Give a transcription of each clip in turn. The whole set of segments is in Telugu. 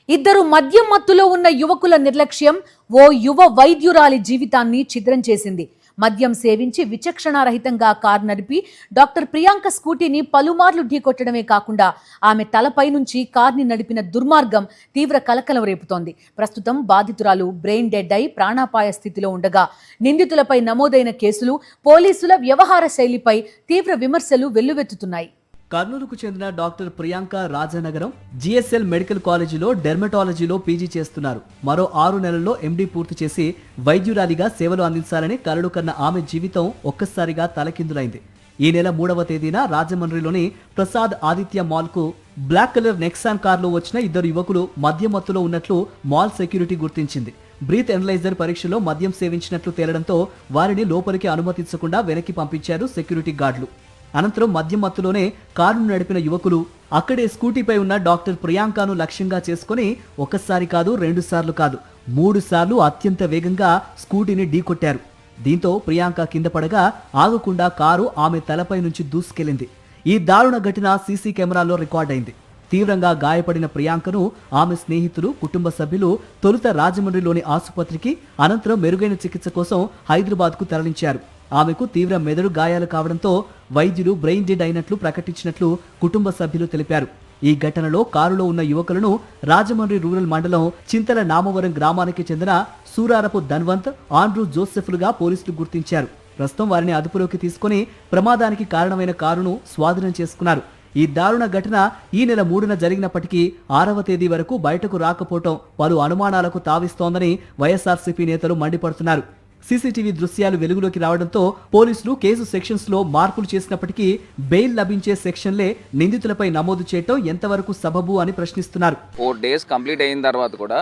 ఇద్దరు మద్యం మత్తులో ఉన్న యువకుల నిర్లక్ష్యం ఓ యువ వైద్యురాలి జీవితాన్ని ఛిద్రం చేసింది. మద్యం సేవించి విచక్షణారహితంగా కారు నడిపి డాక్టర్ ప్రియాంక స్కూటీని పలుమార్లు ఢీకొట్టడమే కాకుండా ఆమె తలపై నుంచి కార్ని నడిపిన దుర్మార్గం తీవ్ర కలకలం రేపుతోంది. ప్రస్తుతం బాధితురాలు బ్రెయిన్ డెడ్ అయి ప్రాణాపాయ స్థితిలో ఉండగా నిందితులపై నమోదైన కేసులు, పోలీసుల వ్యవహార శైలిపై తీవ్ర విమర్శలు వెల్లువెత్తుతున్నాయి. కర్నూలుకు చెందిన doctor Priyanka Rajanagaram GSL medical కాలేజీలో డెర్మటాలజీలో పీజీ చేస్తున్నారు. మరో 6 నెలల్లో ఎండీ పూర్తి చేసి వైద్యురాలిగా సేవలు అందించాలని కలలు కన్న ఆమె జీవితం ఒక్కసారిగా తలకిందులైంది. ఈ నెల 3వ తేదీన రాజమండ్రిలోని ప్రసాద్ ఆదిత్య మాల్కు బ్లాక్ కలర్ నెక్సాన్ కార్లో వచ్చిన ఇద్దరు యువకులు మద్యం మత్తులో ఉన్నట్లు మాల్ సెక్యూరిటీ గుర్తించింది. బ్రీత్ ఎనలైజర్ పరీక్షలో మద్యం సేవించినట్లు తేలడంతో వారిని లోపలికి అనుమతించకుండా వెనక్కి పంపించారు సెక్యూరిటీ గార్డులు. అనంతరం మద్యం మత్తులోనే కారును నడిపిన యువకులు అక్కడే స్కూటీపై ఉన్న డాక్టర్ ప్రియాంకను లక్ష్యంగా చేసుకుని ఒకసారి కాదు, 2 సార్లు కాదు, 3 సార్లు అత్యంత వేగంగా స్కూటీని ఢీకొట్టారు. దీంతో ప్రియాంక కింద పడగా ఆగకుండా కారు ఆమె తలపై నుంచి దూసుకెళ్లింది. ఈ దారుణ ఘటన సీసీ కెమెరాల్లో రికార్డైంది. తీవ్రంగా గాయపడిన ప్రియాంకను ఆమె స్నేహితులు, కుటుంబ సభ్యులు తొలుత రాజమండ్రిలోని ఆసుపత్రికి, అనంతరం మెరుగైన చికిత్స కోసం హైదరాబాద్కు తరలించారు. ఆమెకు తీవ్ర మెదడు గాయాలు కావడంతో వైద్యులు బ్రెయిన్ డెడ్ అయినట్లు ప్రకటించినట్లు కుటుంబ సభ్యులు తెలిపారు. ఈ ఘటనలో కారులో ఉన్న యువకులను రాజమండ్రి రూరల్ మండలం చింతల నామవరం గ్రామానికి చెందిన సూరారపు ధన్వంత్, ఆండ్రూ జోసెఫ్లుగా పోలీసులు గుర్తించారు. ప్రస్తుతం వారిని అదుపులోకి తీసుకుని ప్రమాదానికి కారణమైన కారును స్వాధీనం చేసుకున్నారు. ఈ దారుణ ఘటన ఈ నెల 3న జరిగినప్పటికీ 6వ తేదీ వరకు బయటకు రాకపోవటం పలు అనుమానాలకు తావిస్తోందని వైఎస్ఆర్సీపీ నేతలు మండిపడుతున్నారు. సీసీటీవీ దృశ్యాలు వెలుగులోకి రావడంతో పోలీసులు కేసు సెక్షన్స్ లో మార్పులు చేసినప్పటికీ బెయిల్ లభించే సెక్షన్లే నిందితులపై నమోదు చేయటం ఎంతవరకు సబబు అని ప్రశ్నిస్తున్నారు. 4 days కంప్లీట్ అయిన తర్వాత కూడా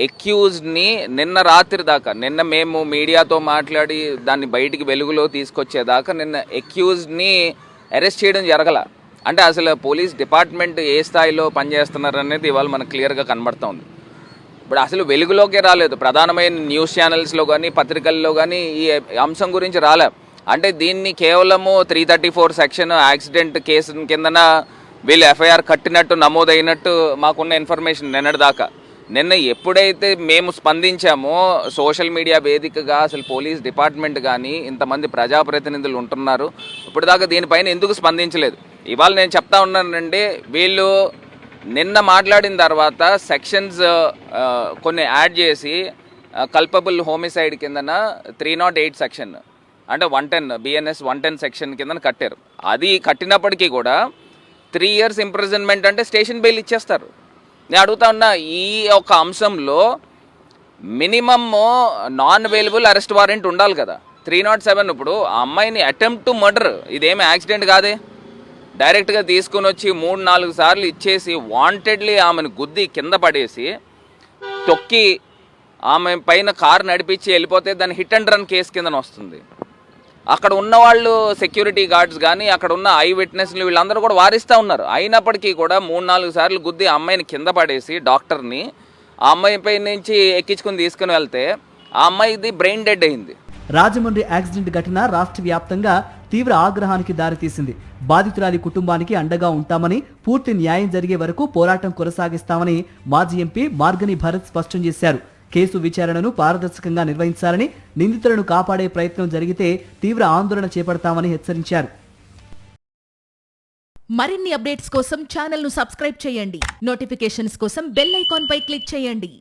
ఎక్యూజ్డ్ని నిన్న రాత్రి దాకా, నిన్న మేము మీడియాతో మాట్లాడి దాన్ని బయటికి వెలుగులో తీసుకొచ్చేదాకా నిన్న ఎక్యూజ్డ్ని అరెస్ట్ చేయడం జరగల. అంటే అసలు పోలీస్ డిపార్ట్మెంట్ ఏ స్థాయిలో పనిచేస్తున్నారు అనేది ఇవాళ మనకు క్లియర్గా కనబడుతూ ఉంది. ఇప్పుడు అసలు వెలుగులోకే రాలేదు. ప్రధానమైన న్యూస్ ఛానల్స్లో కానీ పత్రికల్లో కానీ ఈ అంశం గురించి రాలే. అంటే దీన్ని కేవలము 334 సెక్షన్ యాక్సిడెంట్ కేసు కిందన వీళ్ళు ఎఫ్ఐఆర్ కట్టినట్టు నమోదైనట్టు మాకున్న ఇన్ఫర్మేషన్ నిన్నటిదాకా. నిన్న ఎప్పుడైతే మేము స్పందించామో సోషల్ మీడియా వేదికగా అసలు పోలీస్ డిపార్ట్మెంట్ కానీ ఇంతమంది ప్రజాప్రతినిధులు ఉంటున్నారు, ఇప్పుడు దాకా దీనిపైన ఎందుకు స్పందించలేదు? ఇవాళ నేను చెప్తా ఉన్నానండి, వీళ్ళు నిన్న మాట్లాడిన తర్వాత సెక్షన్స్ కొన్ని యాడ్ చేసి కల్పబుల్ హోమిసైడ్ కిందన 308 సెక్షన్ అంటే 110 BNS 110 సెక్షన్ కిందన కట్టారు. అది కట్టినప్పటికీ కూడా 3 years ఇంప్రిజన్మెంట్ అంటే స్టేషన్ బెయిల్ ఇచ్చేస్తారు. నేను అడుగుతా ఉన్నా, ఈ ఒక అంశంలో minimum non available arrest warrant ఉండాలి కదా. 307 ఇప్పుడు ఆ అమ్మాయిని అటెంప్ట్ టు మర్డర్, ఇదేమి యాక్సిడెంట్ కాదే. డైరెక్ట్గా తీసుకుని వచ్చి 3-4 సార్లు ఇచ్చేసి వాంటెడ్లీ ఆమెను గుద్ది కింద పడేసి తొక్కి ఆమె పైన కారు నడిపించి వెళ్ళిపోతే దాన్ని హిట్ అండ్ రన్ కేసు కిందన వస్తుంది. అక్కడ ఉన్నవాళ్ళు సెక్యూరిటీ గార్డ్స్ కానీ అక్కడ ఉన్న ఐ విట్నెస్లు వీళ్ళందరూ కూడా వారిస్తూ ఉన్నారు. అయినప్పటికీ కూడా 3-4 సార్లు గుద్ది ఆ అమ్మాయిని కింద పడేసి డాక్టర్ని ఆ అమ్మాయి పై నుంచి ఎక్కించుకుని తీసుకుని వెళ్తే ఆ అమ్మాయిది బ్రెయిన్ డెడ్ అయింది. రాజమండ్రి యాక్సిడెంట్ ఘటన రాష్ట్ర వ్యాప్తంగా తీవ్ర ఆగ్రహానికి దారితీసింది. బాధితురాలి కుటుంబానికి అండగా ఉంటామని, పూర్తి న్యాయం జరిగే వరకు పోరాటం కొనసాగిస్తామని మాజీ ఎంపీ మార్గని భరత్ స్పష్టం చేశారు. కేసు విచారణను పారదర్శకంగా నిర్వహించాలని, నిందితులను కాపాడే ప్రయత్నం జరిగితే తీవ్ర ఆందోళన చేపడతామని హెచ్చరించారు. మరిన్ని అప్డేట్స్ కోసం ఛానల్ ను సబ్స్క్రైబ్ చేయండి. నోటిఫికేషన్స్ కోసం బెల్ ఐకాన్ పై క్లిక్ చేయండి.